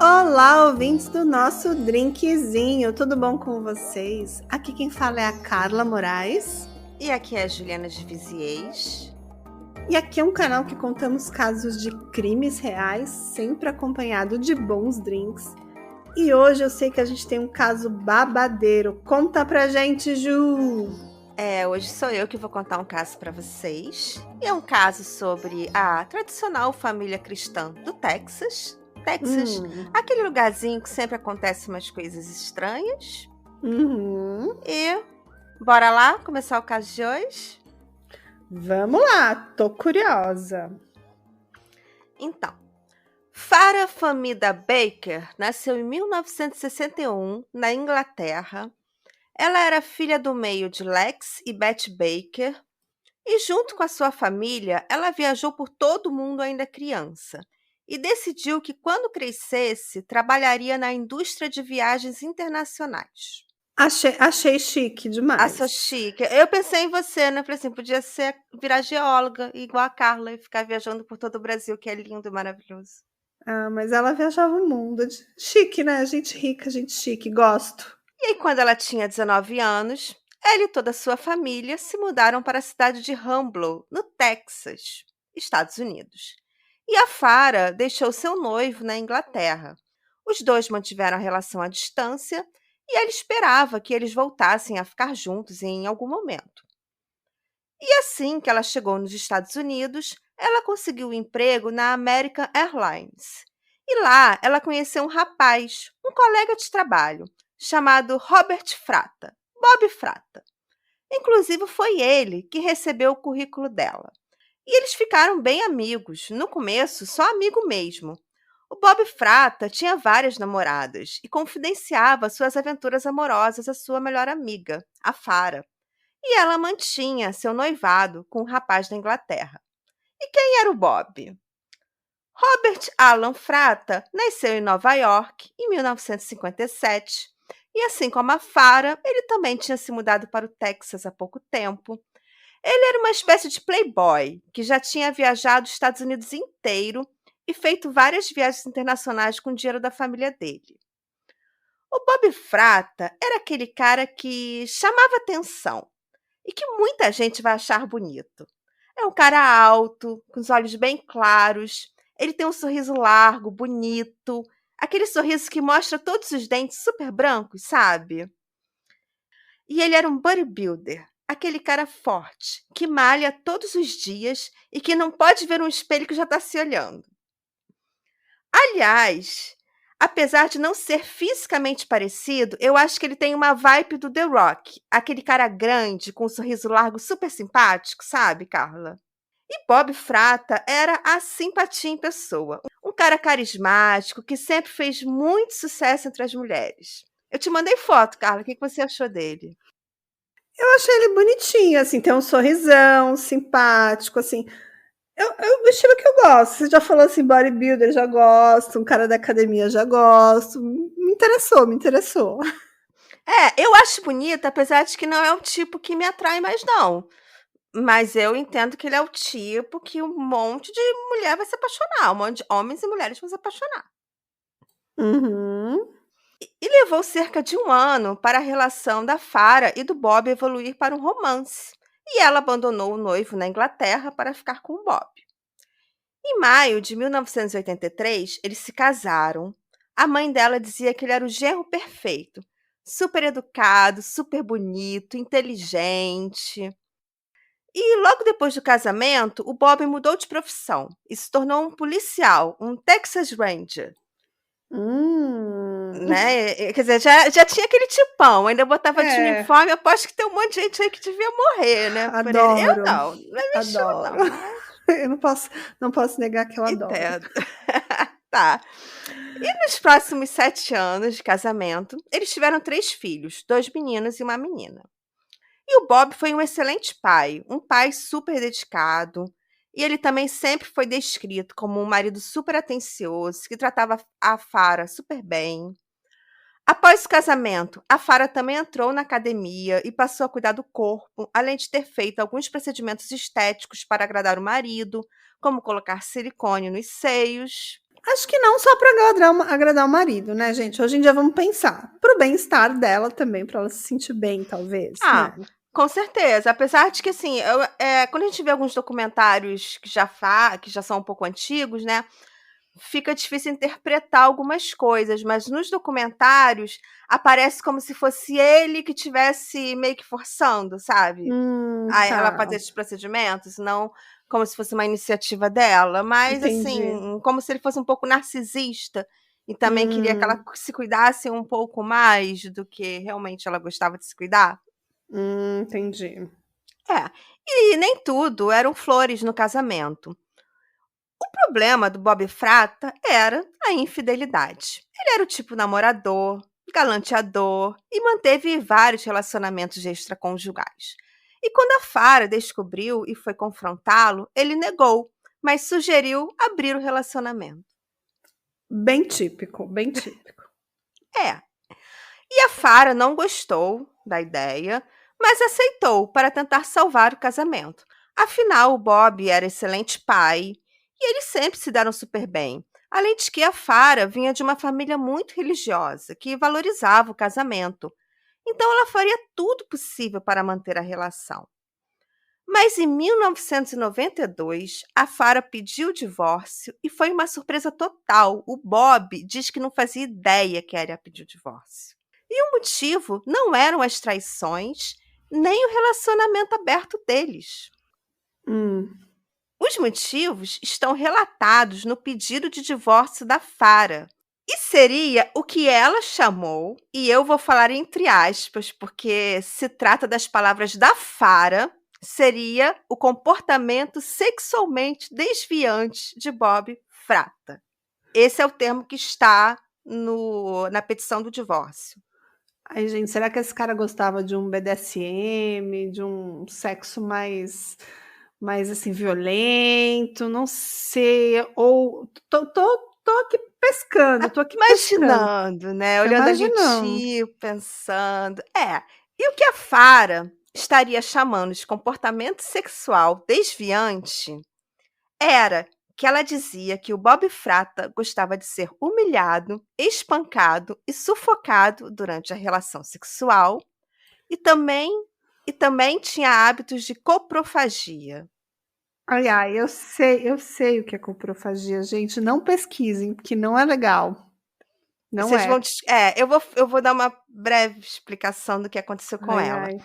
Olá, ouvintes do nosso drinkzinho, tudo bom com vocês? Aqui quem fala é a Carla Moraes. E aqui é a Juliana de Viziers. E aqui é um canal que contamos casos de crimes reais, sempre acompanhado de bons drinks. E hoje eu sei que a gente tem um caso babadeiro. Conta pra gente, Ju! Hoje sou eu que vou contar um caso para vocês. E é um caso sobre a tradicional família cristã do Texas. Aquele lugarzinho que sempre acontecem umas coisas estranhas. E bora lá começar o caso de hoje? Vamos lá, tô curiosa. Então, Farah Famida Baker nasceu em 1961 na Inglaterra. Ela era filha do meio de Lex e Beth Baker. E junto com a sua família, ela viajou por todo o mundo ainda criança e decidiu que, quando crescesse, trabalharia na indústria de viagens internacionais. Achei chique demais. Achou chique. Eu pensei em você, né? Falei assim, podia ser virar geóloga, igual a Carla, e ficar viajando por todo o Brasil, que é lindo e maravilhoso. Ah, mas ela viajava o mundo. Chique, né? Gente rica, gente chique, gosto. E aí, quando ela tinha 19 anos, ela e toda a sua família se mudaram para a cidade de Humble, no Texas, Estados Unidos. E a Farah deixou seu noivo na Inglaterra. Os dois mantiveram a relação à distância e ela esperava que eles voltassem a ficar juntos em algum momento. E assim que ela chegou nos Estados Unidos, ela conseguiu um emprego na American Airlines. E lá ela conheceu um rapaz, um colega de trabalho, chamado Robert Frata, Bob Frata. Inclusive foi ele que recebeu o currículo dela. E eles ficaram bem amigos, no começo só amigo mesmo. O Bob Frata tinha várias namoradas e confidenciava suas aventuras amorosas à sua melhor amiga, a Farah. E ela mantinha seu noivado com um rapaz da Inglaterra. E quem era o Bob? Robert Alan Frata nasceu em Nova York em 1957 e, assim como a Farah, ele também tinha se mudado para o Texas há pouco tempo. Ele era uma espécie de playboy que já tinha viajado os Estados Unidos inteiro e feito várias viagens internacionais com o dinheiro da família dele. O Bob Frata era aquele cara que chamava atenção e que muita gente vai achar bonito. É um cara alto, com os olhos bem claros. Ele tem um sorriso largo, bonito. Aquele sorriso que mostra todos os dentes super brancos, sabe? E ele era um bodybuilder. Aquele cara forte, que malha todos os dias e que não pode ver um espelho que já está se olhando. Aliás, apesar de não ser fisicamente parecido, eu acho que ele tem uma vibe do The Rock. Aquele cara grande, com um sorriso largo, super simpático, sabe, Carla? E Bob Frata era a simpatia em pessoa. Um cara carismático que sempre fez muito sucesso entre as mulheres. Eu te mandei foto, Carla. O que você achou dele? Eu achei ele bonitinho, assim, tem um sorrisão, simpático, assim. O estilo que eu gosto. Você já falou assim, bodybuilder, já gosto, um cara da academia, já gosto. Me interessou, me interessou. Eu acho bonita, apesar de que não é o tipo que me atrai mais, não. Mas eu entendo que ele é o tipo que um monte de mulher vai se apaixonar, um monte de homens e mulheres vão se apaixonar. Uhum. E levou cerca de 1 ano para a relação da Farah e do Bob evoluir para um romance. E ela abandonou o noivo na Inglaterra para ficar com o Bob. Em maio de 1983, eles se casaram. A mãe dela dizia que ele era o genro perfeito, super educado, super bonito, inteligente. E logo depois do casamento, o Bob mudou de profissão e se tornou um policial, um Texas Ranger. Né? Quer dizer, já tinha aquele tipão, ainda botava de uniforme, aposto que tem um monte de gente aí que devia morrer, né? Por ele. Eu Adoro. não me mexeu, Adoro. não. Mas Eu não posso negar que eu adoro. entendo. Tá. E nos próximos 7 anos de casamento, eles tiveram 3 filhos, 2 meninos e uma menina. E o Bob foi um excelente pai, um pai super dedicado. E ele também sempre foi descrito como um marido super atencioso, que tratava a Farah super bem. Após o casamento, a Farah também entrou na academia e passou a cuidar do corpo, além de ter feito alguns procedimentos estéticos para agradar o marido, como colocar silicone nos seios. Acho que não só para agradar o marido, né, gente? Hoje em dia vamos pensar para o bem-estar dela também, para ela se sentir bem, talvez, Ah, né? com certeza. Apesar de que, assim, quando a gente vê alguns documentários que já são um pouco antigos, né, fica difícil interpretar algumas coisas, mas nos documentários aparece como se fosse ele que tivesse meio que forçando, sabe? A ela Tá. fazer esses procedimentos, não como se fosse uma iniciativa dela, mas Entendi. assim, como se ele fosse um pouco narcisista e também queria que ela Hum, se cuidasse um pouco mais do que realmente ela gostava de se cuidar. entendi. É, e nem tudo eram flores no casamento. O problema do Bob Frata era a infidelidade. Ele era o tipo namorador, galanteador e manteve vários relacionamentos extraconjugais. E quando a Farah descobriu e foi confrontá-lo, ele negou, mas sugeriu abrir o relacionamento. Bem típico, bem típico. É, e a Farah não gostou da ideia, mas aceitou para tentar salvar o casamento. Afinal, o Bob era excelente pai e eles sempre se deram super bem. Além de que a Farah vinha de uma família muito religiosa, que valorizava o casamento. Então ela faria tudo possível para manter a relação. Mas em 1992, a Farah pediu o divórcio e foi uma surpresa total. O Bob diz que não fazia ideia que ela ia pedir o divórcio. E o motivo não eram as traições, nem o relacionamento aberto deles. Hum, Os motivos estão relatados no pedido de divórcio da Farah. E seria o que ela chamou, e eu vou falar entre aspas, porque se trata das palavras da Farah, seria o comportamento sexualmente desviante de Bob Frata. Esse é o termo que está na petição do divórcio. Ai, gente, será que esse cara gostava de um BDSM, de um sexo mais assim, violento? Não sei. Ou tô aqui pescando, tô aqui pescando, Imaginando, né, tô olhando ali o imaginando. tio, pensando. E o que a Farah estaria chamando de comportamento sexual desviante era que ela dizia que o Bob Frata gostava de ser humilhado, espancado e sufocado durante a relação sexual e também tinha hábitos de coprofagia. Ai, ai, eu sei o que é coprofagia, gente, não pesquisem, porque não é legal, não Vocês vão é. des eu vou dar uma breve explicação do que aconteceu com Ai, ela. ai.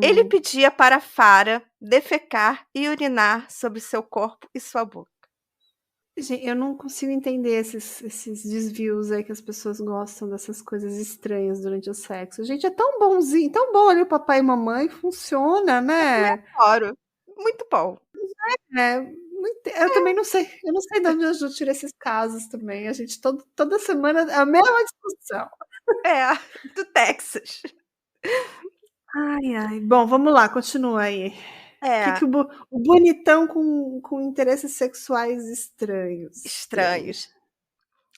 Ele Hum. pedia para Farah defecar e urinar sobre seu corpo e sua boca. Eu não consigo entender esses desvios aí que as pessoas gostam dessas coisas estranhas durante o sexo. Gente, é tão bonzinho, tão bom ali o papai e mamãe, funciona, né? Adoro, muito bom. É, eu também não sei, eu não sei de onde eu tiro esses casos também. A gente toda semana é a mesma discussão. É, do Texas. Ai, ai. Bom, vamos lá, continua aí. Que É, o bonitão com interesses sexuais estranhos, estranhos. estranhos.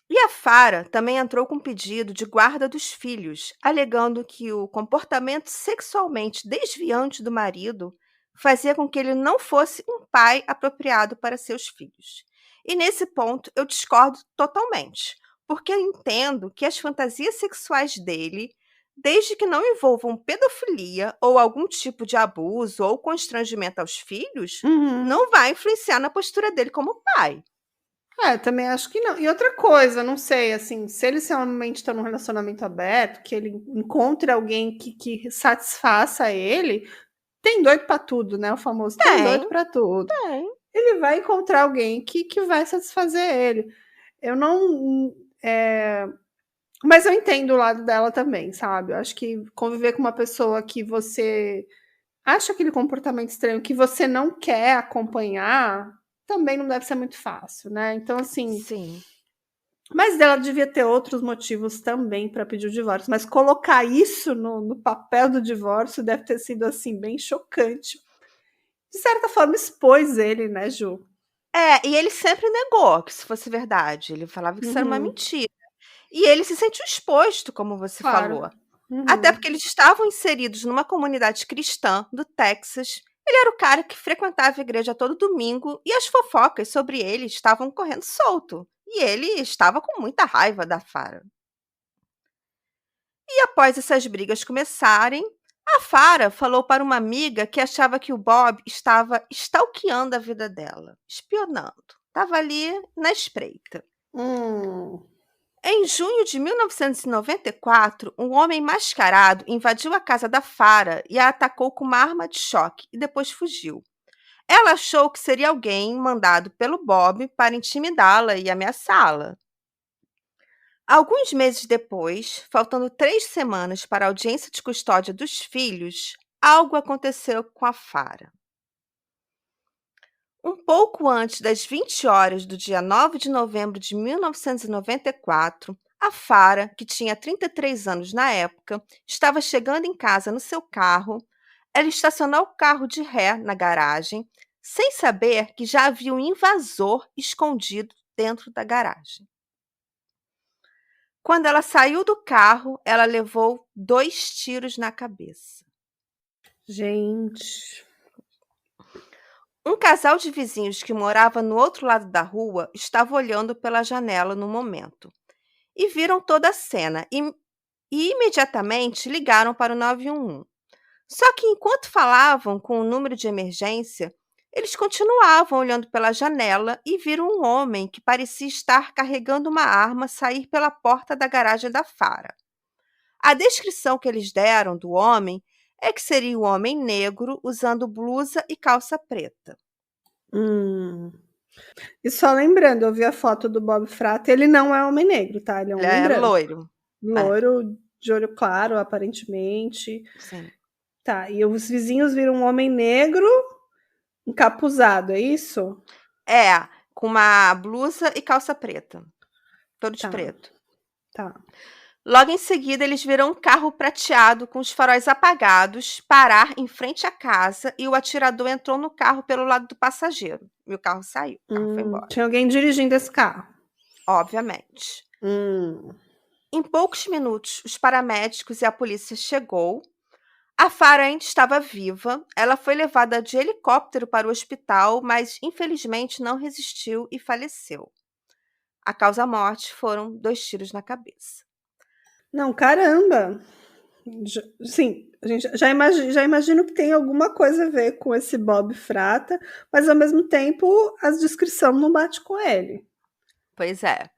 E a Farah também entrou com pedido de guarda dos filhos, alegando que o comportamento sexualmente desviante do marido fazia com que ele não fosse um pai apropriado para seus filhos. E nesse ponto eu discordo totalmente, porque eu entendo que as fantasias sexuais dele, desde que não envolvam pedofilia ou algum tipo de abuso ou constrangimento aos filhos, Uhum. não vai influenciar na postura dele como pai. É, também acho que não. E outra coisa, não sei, assim, se eles realmente estão num relacionamento aberto, que ele encontre alguém que satisfaça ele, tem doido para tudo, né? O famoso tem Tem, doido para tudo. tem. Ele vai encontrar alguém que vai satisfazer ele. Eu não. Mas eu entendo o lado dela também, sabe? Eu acho que conviver com uma pessoa que você acha aquele comportamento estranho, que você não quer acompanhar, também não deve ser muito fácil, né? Então, assim, Sim. mas ela devia ter outros motivos também para pedir o divórcio, mas colocar isso no papel do divórcio deve ter sido, assim, bem chocante. De certa forma, expôs ele, né, Ju? E ele sempre negou que isso fosse verdade, ele falava que isso era uma Uhum, mentira. E ele se sentiu exposto, como você claro. falou. Até Uhum. porque eles estavam inseridos numa comunidade cristã do Texas. Ele era o cara que frequentava a igreja todo domingo e as fofocas sobre ele estavam correndo solto. e ele estava com muita raiva da Farah. E após essas brigas começarem, a Farah falou para uma amiga que achava que o Bob estava stalkeando a vida dela, espionando. Estava ali na espreita. Hum. Em junho de 1994, um homem mascarado invadiu a casa da Farah e a atacou com uma arma de choque e depois fugiu. Ela achou que seria alguém mandado pelo Bob para intimidá-la e ameaçá-la. Alguns meses depois, faltando 3 semanas para a audiência de custódia dos filhos, algo aconteceu com a Farah. Um pouco antes das 20 horas do dia 9 de novembro de 1994, a Farah, que tinha 33 anos na época, estava chegando em casa no seu carro. Ela estacionou o carro de ré na garagem, sem saber que já havia um invasor escondido dentro da garagem. Quando ela saiu do carro, ela levou 2 tiros na cabeça. Gente. Um casal de vizinhos que morava no outro lado da rua estava olhando pela janela no momento e viram toda a cena e imediatamente ligaram para o 911. Só que enquanto falavam com o número de emergência, eles continuavam olhando pela janela e viram um homem que parecia estar carregando uma arma sair pela porta da garagem da Farah. A descrição que eles deram do homem é que seria um homem negro usando blusa e calça preta. E só lembrando, eu vi a foto do Bob Frater, ele não é homem negro, tá? Ele é um Ele homem é branco. loiro. Loiro, de olho claro, aparentemente. Sim. Tá, e os vizinhos viram um homem negro encapuzado, é isso? É, com uma blusa e calça preta. Todo de Tá. preto. Tá. Logo em seguida, eles viram um carro prateado com os faróis apagados parar em frente à casa e o atirador entrou no carro pelo lado do passageiro. E o carro saiu, o carro foi embora. Tinha alguém dirigindo esse carro. Obviamente. Em poucos minutos, os paramédicos e a polícia chegou. A Farah ainda estava viva. Ela foi levada de helicóptero para o hospital, mas infelizmente não resistiu e faleceu. A causa-morte foram 2 tiros na cabeça. Não, caramba! Sim, a gente já imagino que tem alguma coisa a ver com esse Bob Frata, mas ao mesmo tempo a descrição não bate com ele. Pois é.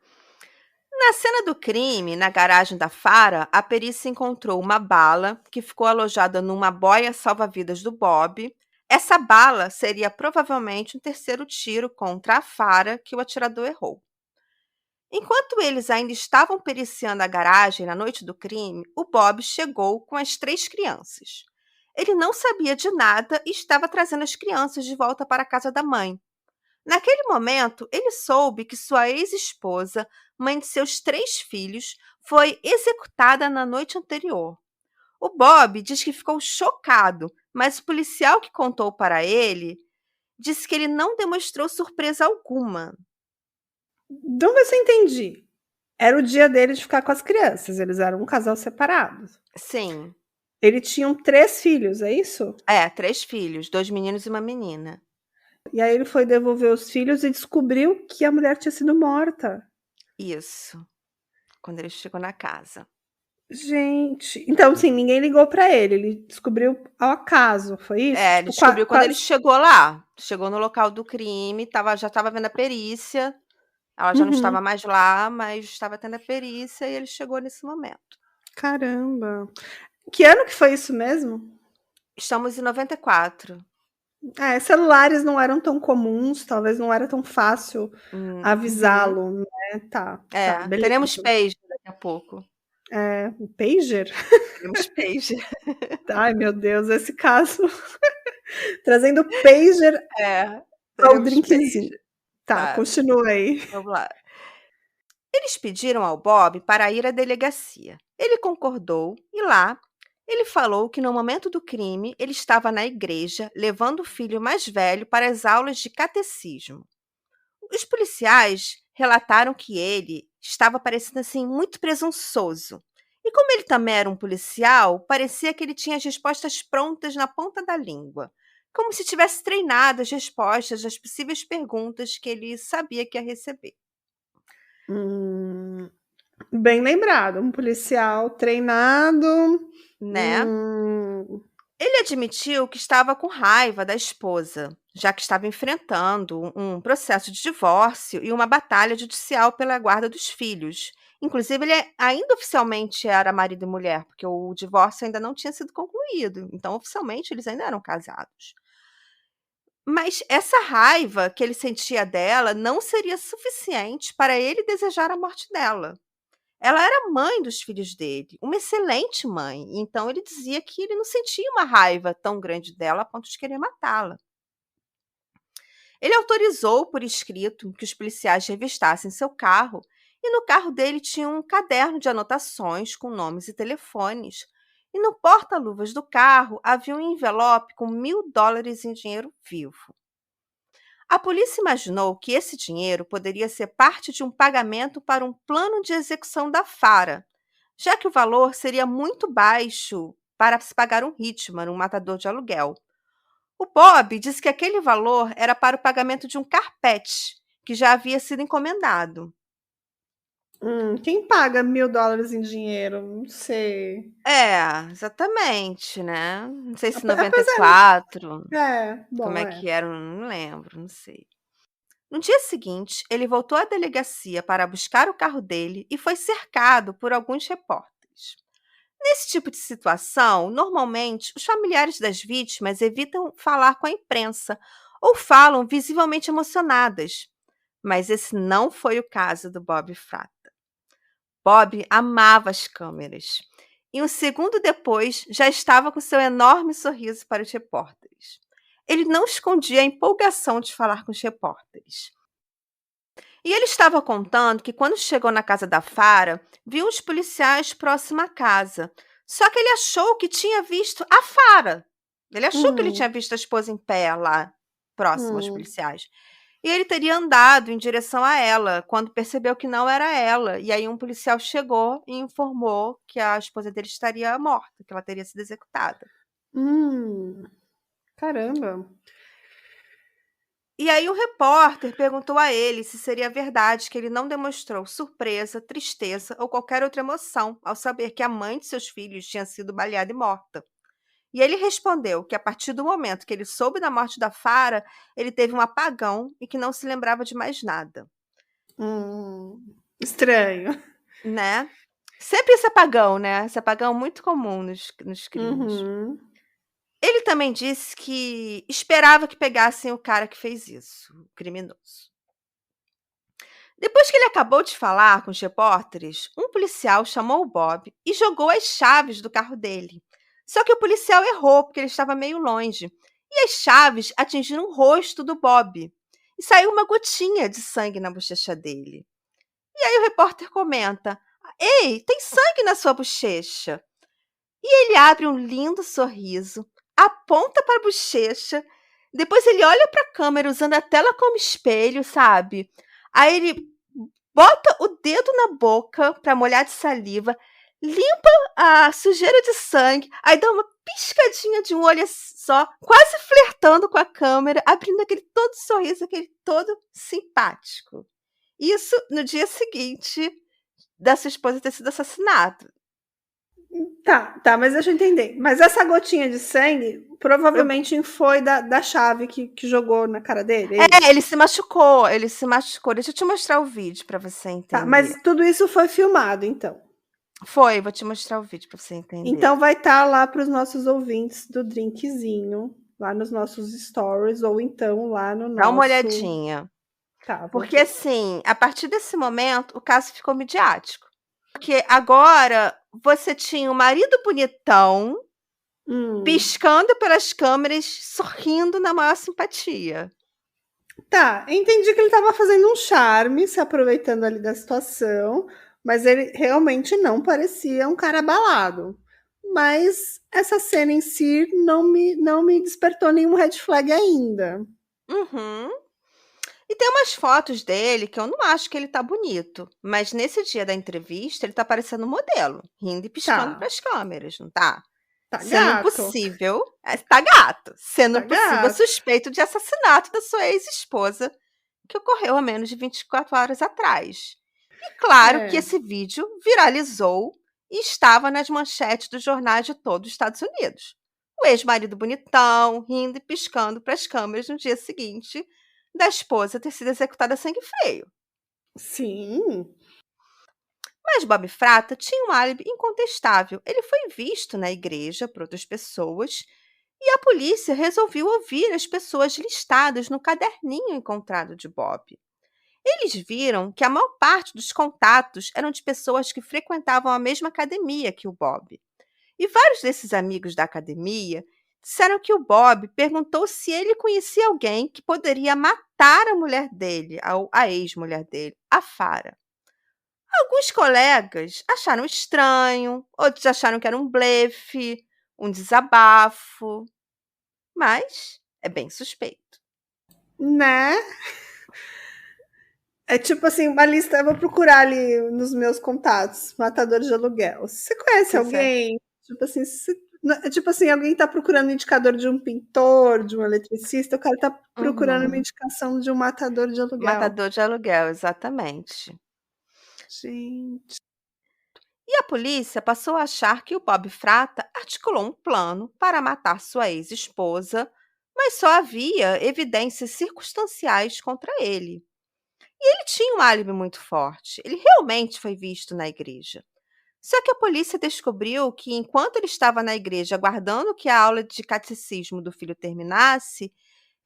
Na cena do crime, na garagem da Farah, a perícia encontrou uma bala que ficou alojada numa boia salva-vidas do Bob. Essa bala seria provavelmente um terceiro tiro contra a Farah que o atirador errou. Enquanto eles ainda estavam periciando a garagem na noite do crime, o Bob chegou com as 3 crianças. Ele não sabia de nada e estava trazendo as crianças de volta para a casa da mãe. Naquele momento, ele soube que sua ex-esposa, mãe de seus 3 filhos, foi executada na noite anterior. O Bob diz que ficou chocado, mas o policial que contou para ele disse que ele não demonstrou surpresa alguma. Então, ver se eu entendi. Era o dia dele de ficar com as crianças, eles eram um casal separado. Sim. Eles tinham 3 filhos, é isso? 3 filhos, 2 meninos e uma menina. E aí ele foi devolver os filhos e descobriu que a mulher tinha sido morta. Isso. Quando ele chegou na casa. Gente, então sim, ninguém ligou pra ele descobriu ao acaso, foi isso? Ele Tipo, descobriu quando ele chegou lá. Chegou no local do crime, já estava vendo a perícia. Ela já não estava mais lá, mas estava tendo a perícia e ele chegou nesse momento. Caramba. Que ano que foi isso mesmo? Estamos em 94. Celulares não eram tão comuns, talvez não era tão fácil avisá-lo, né? Tá, beleza. Teremos pager daqui a pouco. Pager? Teremos pager. Ai, meu Deus, esse caso. Trazendo pager ao drinkzinho. Tá, continua aí. Vamos lá. Eles pediram ao Bob para ir à delegacia. Ele concordou e lá ele falou que no momento do crime ele estava na igreja levando o filho mais velho para as aulas de catecismo. Os policiais relataram que ele estava parecendo assim muito presunçoso. E como ele também era um policial, parecia que ele tinha as respostas prontas na ponta da língua, como se tivesse treinado as respostas das possíveis perguntas que ele sabia que ia receber. Hum, bem lembrado, um policial treinado. né? Hum, Ele admitiu que estava com raiva da esposa, já que estava enfrentando um processo de divórcio e uma batalha judicial pela guarda dos filhos. Inclusive, ele ainda oficialmente era marido e mulher, porque o divórcio ainda não tinha sido concluído. Então, oficialmente, eles ainda eram casados. Mas essa raiva que ele sentia dela não seria suficiente para ele desejar a morte dela. Ela era mãe dos filhos dele, uma excelente mãe. Então ele dizia que ele não sentia uma raiva tão grande dela a ponto de querer matá-la. Ele autorizou por escrito que os policiais revistassem seu carro, e no carro dele tinha um caderno de anotações com nomes e telefones. E no porta-luvas do carro havia um envelope com $1.000 em dinheiro vivo. A polícia imaginou que esse dinheiro poderia ser parte de um pagamento para um plano de execução da Fara, já que o valor seria muito baixo para se pagar um hitman, um matador de aluguel. O Bob disse que aquele valor era para o pagamento de um carpete, que já havia sido encomendado. quem paga $1.000 em dinheiro? Não sei. É, exatamente, né? Não sei se Apesar. 94, como Bom, é é. que era, não lembro, não sei. No dia seguinte, ele voltou à delegacia para buscar o carro dele e foi cercado por alguns repórteres. Nesse tipo de situação, normalmente, os familiares das vítimas evitam falar com a imprensa ou falam visivelmente emocionadas. Mas esse não foi o caso do Bob Frata. Bob amava as câmeras. E um segundo depois, já estava com seu enorme sorriso para os repórteres. Ele não escondia a empolgação de falar com os repórteres. E ele estava contando que quando chegou na casa da Fara, viu os policiais próximo à casa. Só que ele achou que tinha visto a Fara. Ele achou que ele tinha Hum, visto a esposa em pé lá, próximo aos hum, policiais. E ele teria andado em direção a ela, quando percebeu que não era ela. E aí um policial chegou e informou que a esposa dele estaria morta, que ela teria sido executada. hum. Caramba. E aí o repórter perguntou a ele se seria verdade que ele não demonstrou surpresa, tristeza ou qualquer outra emoção ao saber que a mãe de seus filhos tinha sido baleada e morta. E ele respondeu que a partir do momento que ele soube da morte da Fara, ele teve um apagão e que não se lembrava de mais nada, Estranho. né? Sempre esse apagão, né? Esse apagão muito comum nos crimes. Uhum. Ele também disse que esperava que pegassem o cara que fez isso, o criminoso. Depois que ele acabou de falar com os repórteres, um policial chamou o Bob e jogou as chaves do carro dele. Só que o policial errou, porque ele estava meio longe. E as chaves atingiram o rosto do Bob. E saiu uma gotinha de sangue na bochecha dele. E aí o repórter comenta: Ei, tem sangue na sua bochecha. E ele abre um lindo sorriso, aponta para a bochecha, depois ele olha para a câmera usando a tela como espelho, sabe? Aí ele bota o dedo na boca para molhar de saliva, limpa a sujeira de sangue, aí dá uma piscadinha de um olho só, quase flertando com a câmera, abrindo aquele todo sorriso, aquele todo simpático. Isso no dia seguinte da sua esposa ter sido assassinada. Tá, mas deixa eu entender. Mas essa gotinha de sangue provavelmente foi da chave que jogou na cara dele, é É, isso? ele se machucou, ele se machucou. Deixa eu te mostrar o vídeo para você Tá, entender. mas tudo isso foi filmado, então. Foi, vou te mostrar o vídeo para você entender. Então vai estar lá para os nossos ouvintes do Drinkzinho, lá nos nossos stories, ou então lá no Dá uma nosso. olhadinha. Tá, vou Porque, ver. assim, a partir desse momento, o caso ficou midiático. Porque agora você tinha o marido bonitão Hum. piscando pelas câmeras, sorrindo na maior simpatia. Tá, entendi que ele estava fazendo um charme, se aproveitando ali da situação, mas ele realmente não parecia um cara abalado. Mas essa cena em si não me despertou nenhum red flag ainda. Uhum. E tem umas fotos dele que eu não acho que ele tá bonito, mas nesse dia da entrevista ele tá parecendo um modelo, rindo e piscando para Tá, as câmeras, não tá? tá Sendo gato, impossível, tá gato, sendo tá impossível gato. suspeito de assassinato da sua ex-esposa, que ocorreu há menos de 24 horas atrás. E claro que É. esse vídeo viralizou e estava nas manchetes dos jornais de todo os Estados Unidos. O ex-marido bonitão, rindo e piscando para as câmeras no dia seguinte da esposa ter sido executada a sangue frio. Sim. Mas Bob Frata tinha um álibi incontestável. Ele foi visto na igreja por outras pessoas e a polícia resolveu ouvir as pessoas listadas no caderninho encontrado de Bob. Eles viram que a maior parte dos contatos eram de pessoas que frequentavam a mesma academia que o Bob. E vários desses amigos da academia disseram que o Bob perguntou se ele conhecia alguém que poderia matar a mulher dele, a ex-mulher dele, a Farah. Alguns colegas acharam estranho, outros acharam que era um blefe, um desabafo, mas é bem suspeito. Né? É tipo assim, uma lista, eu vou procurar ali nos meus contatos, matador de aluguel. Você conhece Pois é. alguém? Tipo assim, tipo assim, alguém tá procurando um indicador de um pintor, de um eletricista, o cara tá procurando uma Uhum. indicação de um matador de aluguel. Matador de aluguel, exatamente. Gente. E a polícia passou a achar que o Bob Frata articulou um plano para matar sua ex-esposa, mas só havia evidências circunstanciais contra ele. E ele tinha um álibi muito forte. Ele realmente foi visto na igreja. Só que a polícia descobriu que, enquanto ele estava na igreja aguardando que a aula de catecismo do filho terminasse,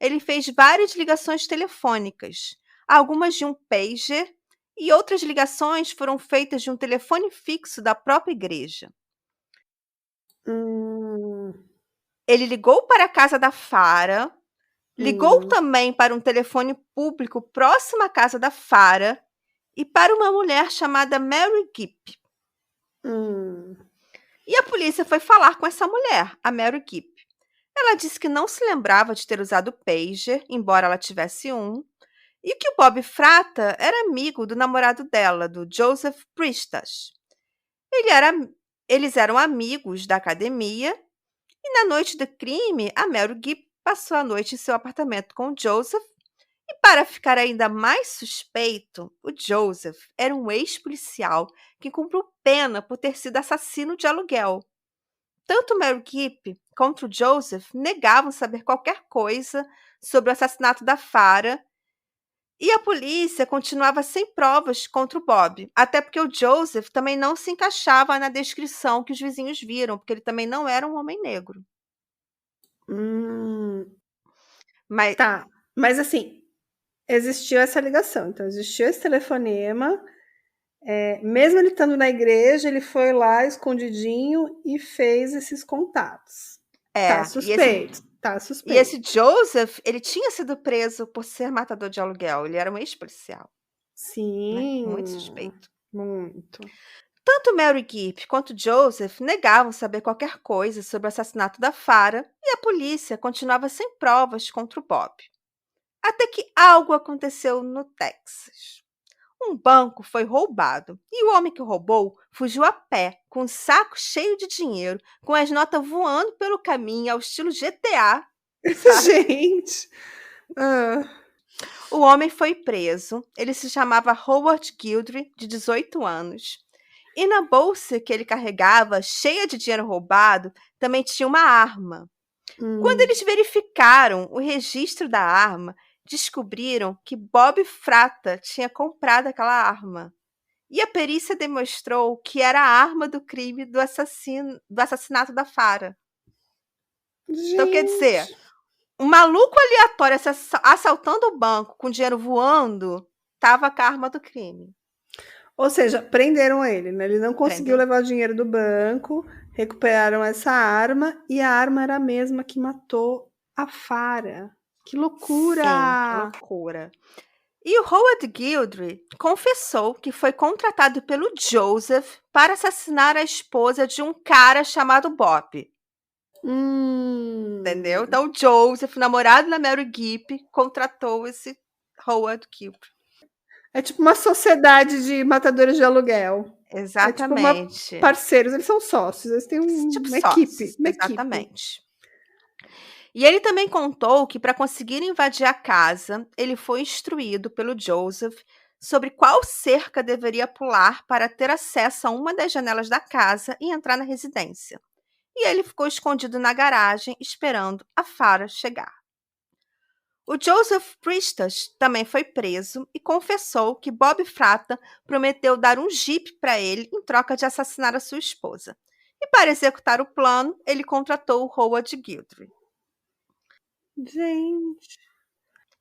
ele fez várias ligações telefônicas, algumas de um pager, e outras ligações foram feitas de um telefone fixo da própria igreja. Hum, Ele ligou para a casa da Farah, ligou hum, também para um telefone público próximo à casa da Farah e para uma mulher chamada Mary Gipp. hum. E a polícia foi falar com essa mulher, a Mary Gipp. Ela disse que não se lembrava de ter usado o pager, embora ela tivesse um, e que o Bob Frata era amigo do namorado dela, do Joseph Pristash. Ele era, eles eram amigos da academia e na noite do crime, a Mary Gibb passou a noite em seu apartamento com o Joseph e para ficar ainda mais suspeito, o Joseph era um ex-policial que cumpriu pena por ter sido assassino de aluguel. Tanto Mary Gibb quanto o Joseph negavam saber qualquer coisa sobre o assassinato da Farah e a polícia continuava sem provas contra o Bob, até porque o Joseph também não se encaixava na descrição que os vizinhos viram, porque ele também não era um homem negro. Hum. Mas Tá. Mas assim, existiu essa ligação. Então, existiu esse telefonema. Mesmo ele estando na igreja, ele foi lá escondidinho e fez esses contatos. Tá é, suspeito. Tá e esse suspeito. Joseph, ele tinha sido preso por ser matador de aluguel, ele era um ex-policial, né? Muito Sim. suspeito. Muito. Tanto Mary Gibb quanto Joseph negavam saber qualquer coisa sobre o assassinato da Farah e a polícia continuava sem provas contra o Bob. Até que algo aconteceu no Texas. Um banco foi roubado e o homem que roubou fugiu a pé, com um saco cheio de dinheiro, com as notas voando pelo caminho ao estilo GTA, sabe? Gente. Ah. O homem foi preso. Ele se chamava Howard Guidry, de 18 anos. E na bolsa que ele carregava, cheia de dinheiro roubado, também tinha uma arma. Quando Hum. eles verificaram o registro da arma, descobriram que Bob Frata tinha comprado aquela arma. E a perícia demonstrou que era a arma do crime do assassinato da Farah. Então, quer dizer, Gente. um maluco aleatório assaltando o banco com dinheiro voando, estava com a arma do crime. Ou seja, prenderam ele, né? Ele não conseguiu Entendeu? levar o dinheiro do banco, recuperaram essa arma e a arma era a mesma que matou a Farah. Que Sim, que loucura! loucura. E o Howard Guidry confessou que foi contratado pelo Joseph para assassinar a esposa de um cara chamado Bob. Entendeu? Hum. Então, o Joseph, namorado da Mary Gibb, contratou esse Howard Guidry. É tipo uma sociedade de matadores de aluguel. É tipo uma Exatamente. parceiros, eles são sócios, eles têm Tipo uma equipe, sócios, uma equipe. exatamente. E ele também contou que para conseguir invadir a casa, ele foi instruído pelo Joseph sobre qual cerca deveria pular para ter acesso a uma das janelas da casa e entrar na residência. E ele ficou escondido na garagem, esperando a Farah chegar. O Joseph Priestas também foi preso e confessou que Bob Fratta prometeu dar um jipe para ele em troca de assassinar a sua esposa. E para executar o plano, ele contratou o Howard Guillory. Gente.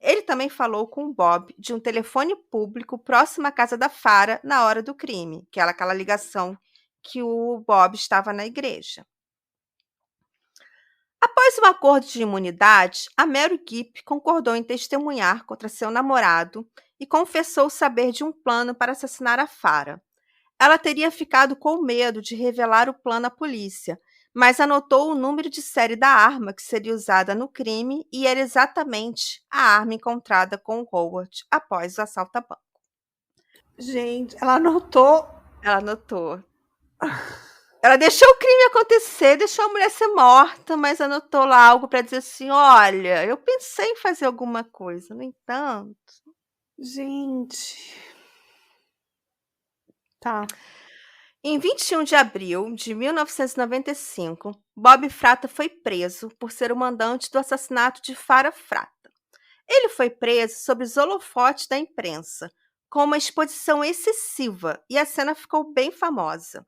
Ele também falou com o Bob de um telefone público próximo à casa da Farah na hora do crime, que era aquela ligação que o Bob estava na igreja. Após um acordo de imunidade, a Mary Gipp concordou em testemunhar contra seu namorado e confessou saber de um plano para assassinar a Farah. Ela teria ficado com medo de revelar o plano à polícia, mas anotou o número de série da arma que seria usada no crime e era exatamente a arma encontrada com o Howard após o assalto a banco. Gente, ela anotou. Ela anotou. Ela deixou o crime acontecer, deixou a mulher ser morta, mas anotou lá algo para dizer assim: olha, eu pensei em fazer alguma coisa, no entanto. Gente. Tá. Em 21 de abril de 1995, Bob Fratta foi preso por ser o mandante do assassinato de Farah Fratta. Ele foi preso sob os holofotes da imprensa, com uma exposição excessiva, e a cena ficou bem famosa.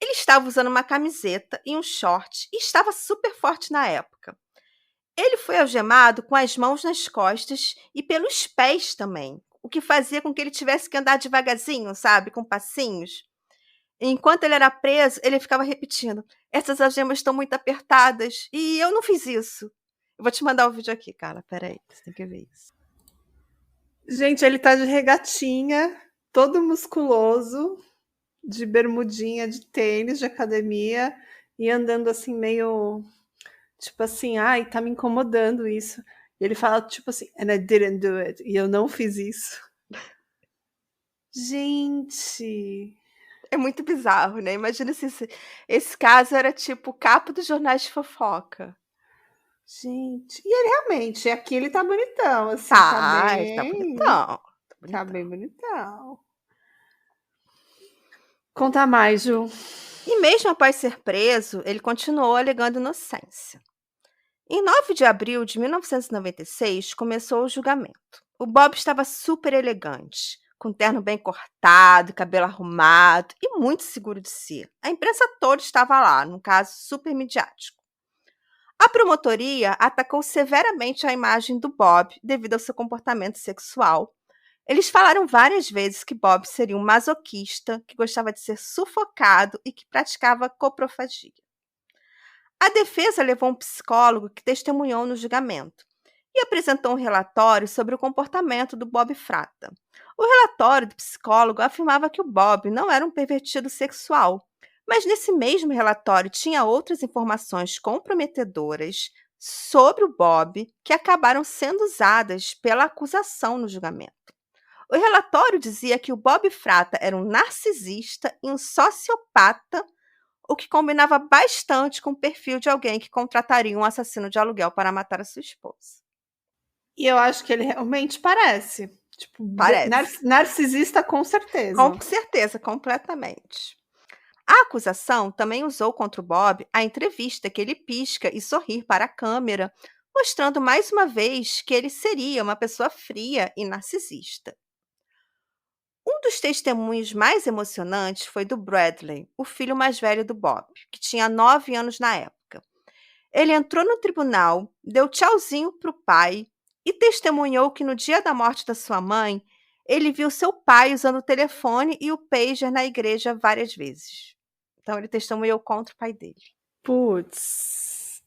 Ele estava usando uma camiseta e um short e estava super forte na época. Ele foi algemado com as mãos nas costas e pelos pés também, o que fazia com que ele tivesse que andar devagarzinho, sabe, com passinhos. Enquanto ele era preso, ele ficava repetindo: essas algemas estão muito apertadas e eu não fiz isso. Eu vou te mandar o vídeo aqui, cara. Peraí, você tem que ver isso. Gente, ele tá de regatinha, todo musculoso, de bermudinha, de tênis, de academia, e andando assim meio, tipo assim, ai, tá me incomodando isso. E ele fala tipo assim, and I didn't do it. E eu não fiz isso. Gente. É muito bizarro, né? Imagina se esse caso era tipo capa dos jornais de fofoca. Gente. E ele realmente, aqui ele tá bonitão, assim, Tá, ele tá bonitão. Tá bem bonitão. Conta mais, Ju. E mesmo após ser preso, ele continuou alegando inocência. Em 9 de abril de 1996, começou o julgamento. O Bob estava super elegante, com terno bem cortado, cabelo arrumado e muito seguro de si. A imprensa toda estava lá, num caso super midiático. A promotoria atacou severamente a imagem do Bob devido ao seu comportamento sexual. Eles falaram várias vezes que Bob seria um masoquista, que gostava de ser sufocado e que praticava coprofagia. A defesa levou um psicólogo que testemunhou no julgamento e apresentou um relatório sobre o comportamento do Bob Fratta. O relatório do psicólogo afirmava que o Bob não era um pervertido sexual, mas nesse mesmo relatório tinha outras informações comprometedoras sobre o Bob que acabaram sendo usadas pela acusação no julgamento. O relatório dizia que o Bob Fratta era um narcisista e um sociopata, o que combinava bastante com o perfil de alguém que contrataria um assassino de aluguel para matar a sua esposa. E eu acho que ele realmente parece. Tipo, Parece. Narcisista com certeza. Com certeza, completamente. A acusação também usou contra o Bob a entrevista que ele pisca e sorri para a câmera, mostrando mais uma vez que ele seria uma pessoa fria e narcisista. Um dos testemunhos mais emocionantes foi do Bradley, o filho mais velho do Bob, que tinha 9 anos na época. Ele entrou no tribunal, deu tchauzinho para o pai e testemunhou que no dia da morte da sua mãe, ele viu seu pai usando o telefone e o pager na igreja várias vezes. Então, ele testemunhou contra o pai dele. Putz.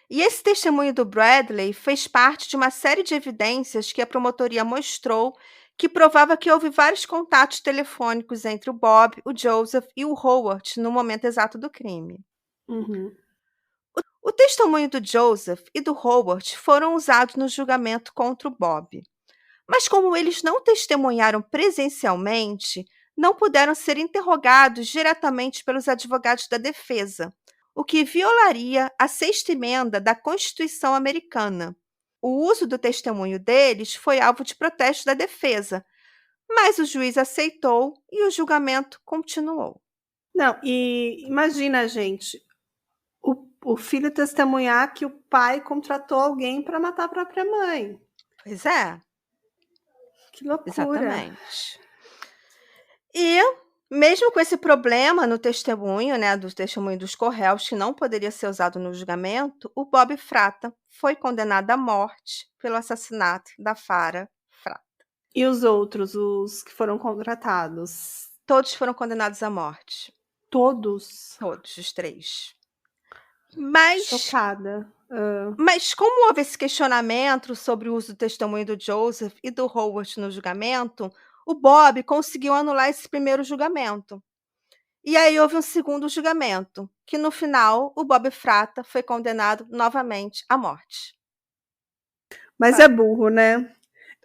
E esse testemunho do Bradley fez parte de uma série de evidências que a promotoria mostrou que provava que houve vários contatos telefônicos entre o Bob, o Joseph e o Howard no momento exato do crime. Uhum. O testemunho do Joseph e do Howard foram usados no julgamento contra o Bob. Mas como eles não testemunharam presencialmente, não puderam ser interrogados diretamente pelos advogados da defesa, o que violaria a 6ª emenda da Constituição americana. o uso do testemunho deles foi alvo de protesto da defesa, mas o juiz aceitou e o julgamento continuou. Não, e imagina, gente, o filho testemunhar que o pai contratou alguém para matar a própria mãe. Pois é. Que loucura. Exatamente. E, mesmo com esse problema no testemunho, né, do testemunho dos Correios, que não poderia ser usado no julgamento, o Bob Fratta foi condenado à morte pelo assassinato da Farah Fratta. E os outros, os que foram contratados? Todos foram condenados à morte. Todos? Todos, os 3. Mas, chocada. Mas como houve esse questionamento sobre o uso do testemunho do Joseph e do Howard no julgamento, o Bob conseguiu anular esse primeiro julgamento. E aí houve um segundo julgamento, que no final o Bob Fratta foi condenado novamente à morte. Mas é burro, né?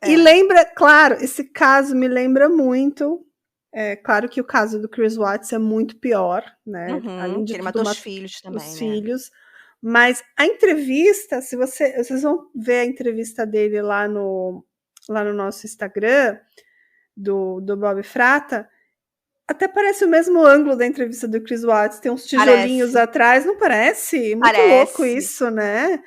E lembra, claro, esse caso me lembra muito. É claro que o caso do Chris Watts é muito pior, né? Além de que ele matou os filhos também, os filhos. Mas a entrevista, se vocês vão ver a entrevista dele lá no nosso Instagram, do Bob Fratta, até parece o mesmo ângulo da entrevista do Chris Watts, tem uns tijolinhos atrás, não parece? Muito louco isso, né?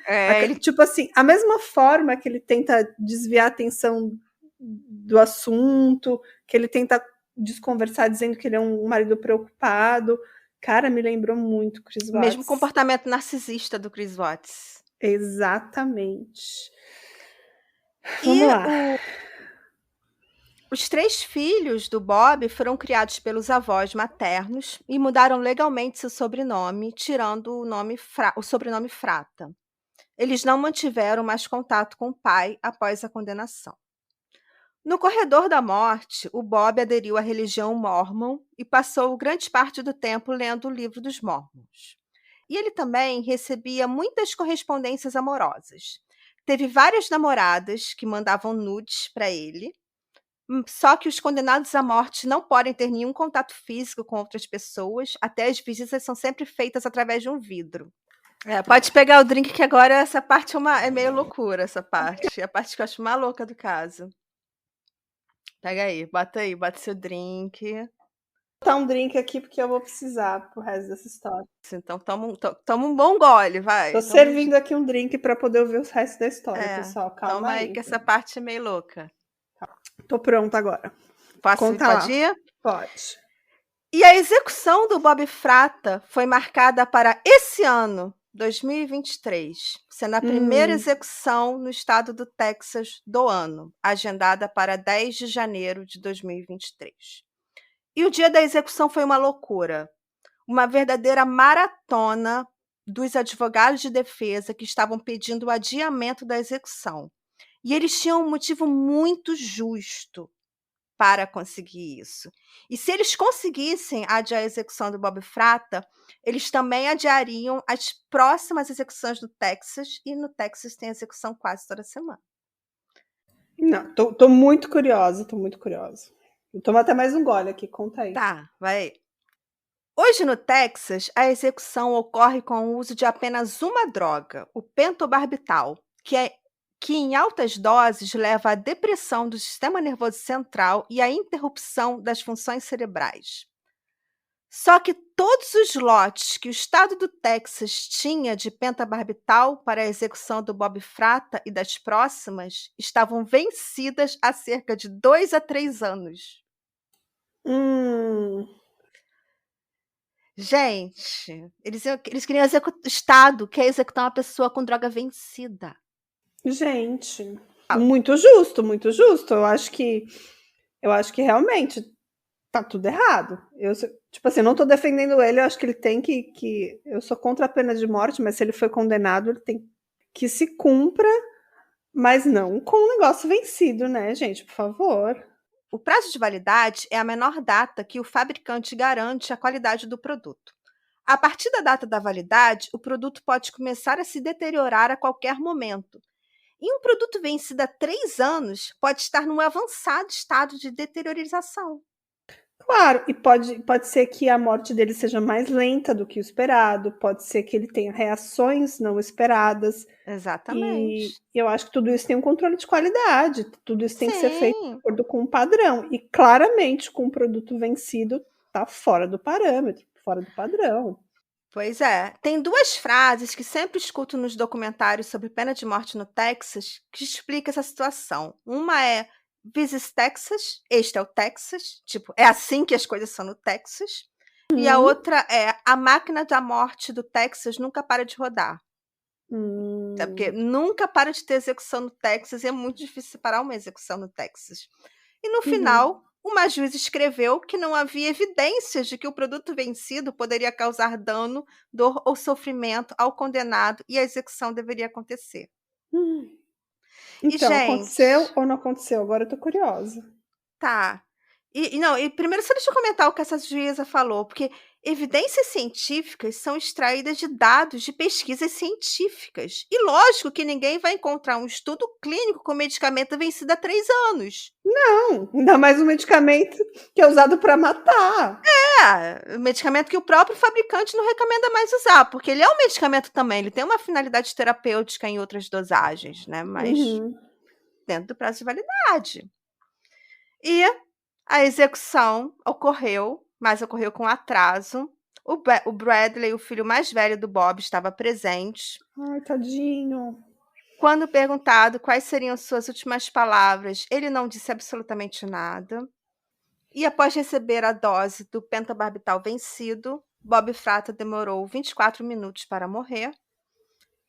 Tipo assim, a mesma forma que ele tenta desviar a atenção do assunto, que ele tenta desconversar dizendo que ele é um marido preocupado. Cara, me lembrou muito Chris Watts. Mesmo comportamento narcisista do Chris Watts. Exatamente. Vamos lá. Os 3 filhos do Bob foram criados pelos avós maternos e mudaram legalmente seu sobrenome, tirando o sobrenome Fratta. Eles não mantiveram mais contato com o pai após a condenação. No corredor da morte, o Bob aderiu à religião mórmon e passou grande parte do tempo lendo o livro dos Mórmons. E ele também recebia muitas correspondências amorosas. Teve várias namoradas que mandavam nudes para ele, só que os condenados à morte não podem ter nenhum contato físico com outras pessoas, até as visitas são sempre feitas através de um vidro. Pode pegar o drink que agora essa parte é meio loucura, essa parte. É a parte que eu acho mais louca do caso. Pega aí, bota seu drink. Vou botar um drink aqui porque eu vou precisar pro resto dessa história. Então toma um bom gole, vai. Tô servindo aqui um drink para poder ouvir os restos da história, pessoal. Calma toma aí. Que essa parte é meio louca. Tô pronta agora. Pode ir? Pode. E a execução do Bob Fratta foi marcada para esse ano, 2023, sendo a primeira execução no estado do Texas do ano, agendada para 10 de janeiro de 2023. E o dia da execução foi uma loucura, uma verdadeira maratona dos advogados de defesa que estavam pedindo o adiamento da execução. E eles tinham um motivo muito justo para conseguir isso. E se eles conseguissem adiar a execução do Bob Fratta, eles também adiariam as próximas execuções do Texas, e no Texas tem execução quase toda semana. Não, tô muito curiosa, Eu tomo até mais um gole aqui, conta aí. Tá, vai. Hoje no Texas, a execução ocorre com o uso de apenas uma droga, o pentobarbital, que em altas doses leva à depressão do sistema nervoso central e à interrupção das funções cerebrais. Só que todos os lotes que o estado do Texas tinha de pentobarbital para a execução do Bob Fratta e das próximas estavam vencidas há cerca de 2 a 3 anos. Gente, eles queriam executar. O Estado quer executar uma pessoa com droga vencida. Gente, muito justo, muito justo. Eu acho que realmente tá tudo errado. Tipo assim, eu não tô defendendo ele, eu acho que ele tem que. Eu sou contra a pena de morte, mas se ele foi condenado, ele tem que se cumpra, mas não com um negócio vencido, né, gente? Por favor. O prazo de validade é a menor data que o fabricante garante a qualidade do produto. A partir da data da validade, o produto pode começar a se deteriorar a qualquer momento. E um produto vencido há 3 anos pode estar num avançado estado de deteriorização. Claro, e pode ser que a morte dele seja mais lenta do que o esperado, pode ser que ele tenha reações não esperadas, e Exatamente. eu acho que tudo isso tem um controle de qualidade, tudo isso tem que ser feito de Sim. acordo com um padrão, e claramente com o produto vencido tá fora do parâmetro, fora do padrão. Pois é. Tem 2 frases que sempre escuto nos documentários sobre pena de morte no Texas que explica essa situação. Uma é: "This is Texas", este é o Texas, tipo, é assim que as coisas são no Texas. E a Hum, outra é: "A máquina da morte do Texas nunca para de rodar". Sabe, porque hum, nunca para de ter execução no Texas e é muito difícil separar uma execução no Texas. E no uhum. final, uma juíza escreveu que não havia evidências de que o produto vencido poderia causar dano, dor ou sofrimento ao condenado e a execução deveria acontecer. Hum. E, Então, aconteceu gente, ou não aconteceu? Agora eu tô curiosa. tá. E não, e primeiro só deixa eu comentar o que essa juíza falou, porque evidências científicas são extraídas de dados de pesquisas científicas. E lógico que ninguém vai encontrar um estudo clínico com medicamento vencido há 3 anos. Não, ainda mais um medicamento que é usado para matar. É, medicamento que o próprio fabricante não recomenda mais usar, porque ele é um medicamento também, ele tem uma finalidade terapêutica em outras dosagens, né, mas Uhum. dentro do prazo de validade. E a execução ocorreu, mas ocorreu com atraso. O Bradley, o filho mais velho do Bob, estava presente. Ai, tadinho. Quando perguntado quais seriam suas últimas palavras, ele não disse absolutamente nada. E após receber a dose do pentobarbital vencido, Bob Fratta demorou 24 minutos para morrer.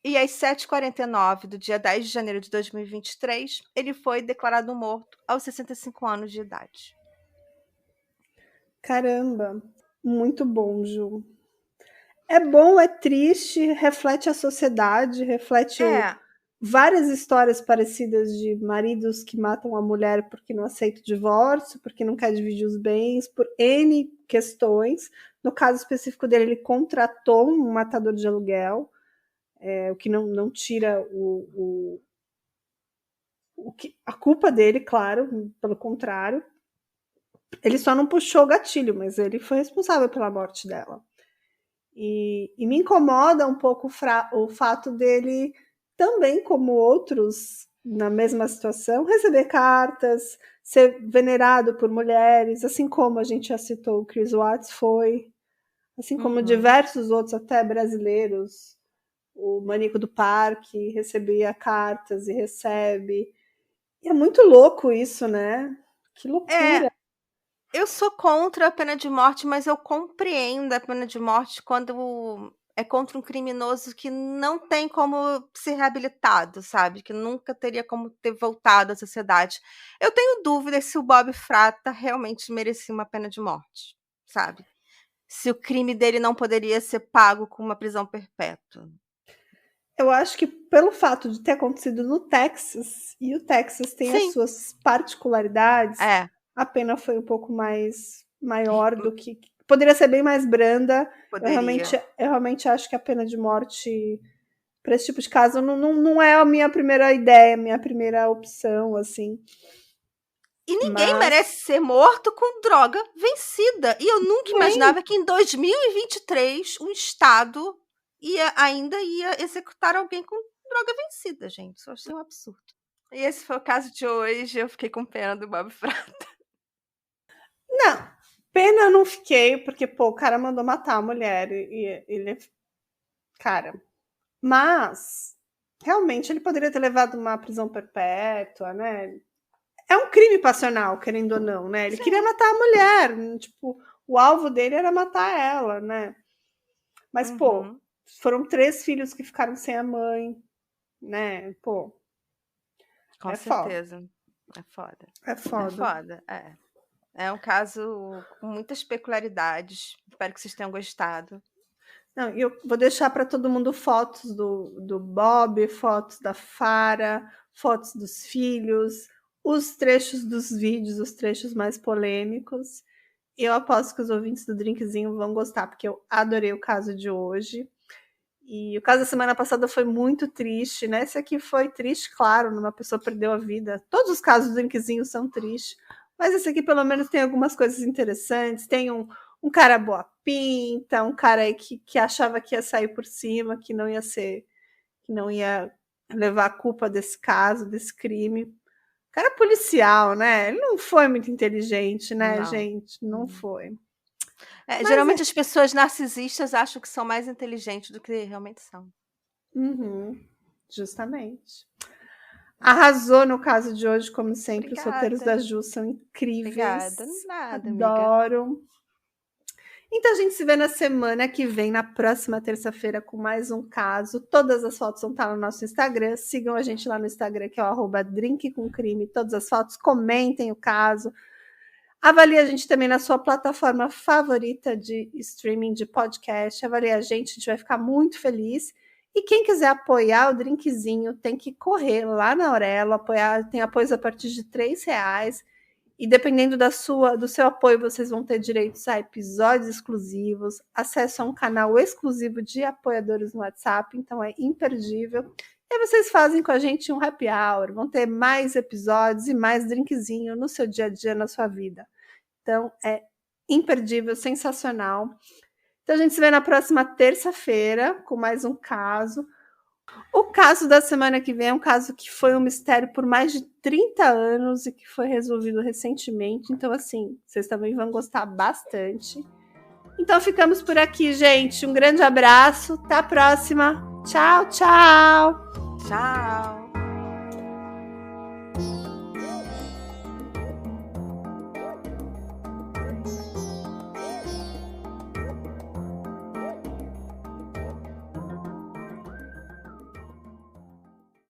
E às 7h49 do dia 10 de janeiro de 2023, ele foi declarado morto aos 65 anos de idade. Caramba, muito bom, Ju. É bom, é triste, reflete a sociedade, reflete É, várias histórias parecidas de maridos que matam a mulher porque não aceita o divórcio, porque não quer dividir os bens, por N questões. No caso específico dele, ele contratou um matador de aluguel, o que não tira a culpa dele, claro, pelo contrário. Ele só não puxou o gatilho, mas ele foi responsável pela morte dela. E me incomoda um pouco o fato dele também, como outros na mesma situação, receber cartas, ser venerado por mulheres, assim como a gente já citou o Chris Watts foi, assim como uhum. diversos outros, até brasileiros. O Maníaco do Parque recebia cartas e recebe. E é muito louco isso, né? Que É, loucura. eu sou contra a pena de morte, mas eu compreendo a pena de morte quando é contra um criminoso que não tem como ser reabilitado, sabe? Que nunca teria como ter voltado à sociedade. Eu tenho dúvidas se o Bob Fratta realmente merecia uma pena de morte, sabe? Se o crime dele não poderia ser pago com uma prisão perpétua. Eu acho que pelo fato de ter acontecido no Texas, e o Texas tem as Sim, suas particularidades, é, a pena foi um pouco mais maior do que poderia ser bem mais branda. poderia. Eu realmente acho que a pena de morte para esse tipo de caso não é a minha primeira ideia, a minha primeira opção, assim. E ninguém Mas merece ser morto com droga vencida. E eu nunca bem, imaginava que em 2023 o Estado ainda ia executar alguém com droga vencida, gente. Isso eu achei um absurdo. E esse foi o caso de hoje. Eu fiquei com pena do Bob Frato. não, pena eu não fiquei, porque pô, o cara mandou matar a mulher e ele, cara, mas realmente ele poderia ter levado uma prisão perpétua, né? É um crime passional, querendo ou não, né? Ele queria Sim. matar a mulher, tipo, o alvo dele era matar ela, né? Mas, pô, Uhum. foram 3 filhos que ficaram sem a mãe, né? Pô, Com é foda, certeza. É foda. é É foda. foda. É. É um caso com muitas peculiaridades. Espero que vocês tenham gostado. Não, eu vou deixar para todo mundo fotos do Bob, fotos da Farah, fotos dos filhos, os trechos dos vídeos, os trechos mais polêmicos. Eu aposto que os ouvintes do Drinkzinho vão gostar, porque eu adorei o caso de hoje. E o caso da semana passada foi muito triste, né? Esse aqui foi triste, claro, uma pessoa perdeu a vida. Todos os casos do Drinkzinho são tristes, Mas esse aqui pelo menos tem algumas coisas interessantes, tem um cara boa pinta, um cara aí que achava que ia sair por cima, que não ia levar a culpa desse caso, desse crime. Cara policial, né? Ele não foi muito inteligente, né, Não. gente? Não foi. Geralmente as pessoas narcisistas acham que são mais inteligentes do que realmente são. Justamente. Arrasou no caso de hoje, como sempre. Obrigada. Os roteiros da Ju são incríveis. Obrigada. Nada, Adoro. amiga. Então a gente se vê na semana que vem, na próxima terça-feira, com mais um caso. Todas as fotos vão estar no nosso Instagram. Sigam a gente lá no Instagram, que é o @drinkcomcrime. Todas as fotos, comentem o caso. Avalie a gente também na sua plataforma favorita de streaming de podcast. Avalie a gente vai ficar muito feliz. E quem quiser apoiar o Drinkzinho tem que correr lá na Aurelo, apoiar, tem apoios a partir de R$3. E dependendo do seu apoio, vocês vão ter direitos a episódios exclusivos, acesso a um canal exclusivo de apoiadores no WhatsApp, então é imperdível. E aí vocês fazem com a gente um happy hour, vão ter mais episódios e mais drinkzinho no seu dia a dia, na sua vida. Então é imperdível, sensacional. Então a gente se vê na próxima terça-feira com mais um caso. O caso da semana que vem é um caso que foi um mistério por mais de 30 anos e que foi resolvido recentemente. Então, assim, vocês também vão gostar bastante. Então, ficamos por aqui, gente. Um grande abraço. Até a próxima. Tchau, tchau. Tchau.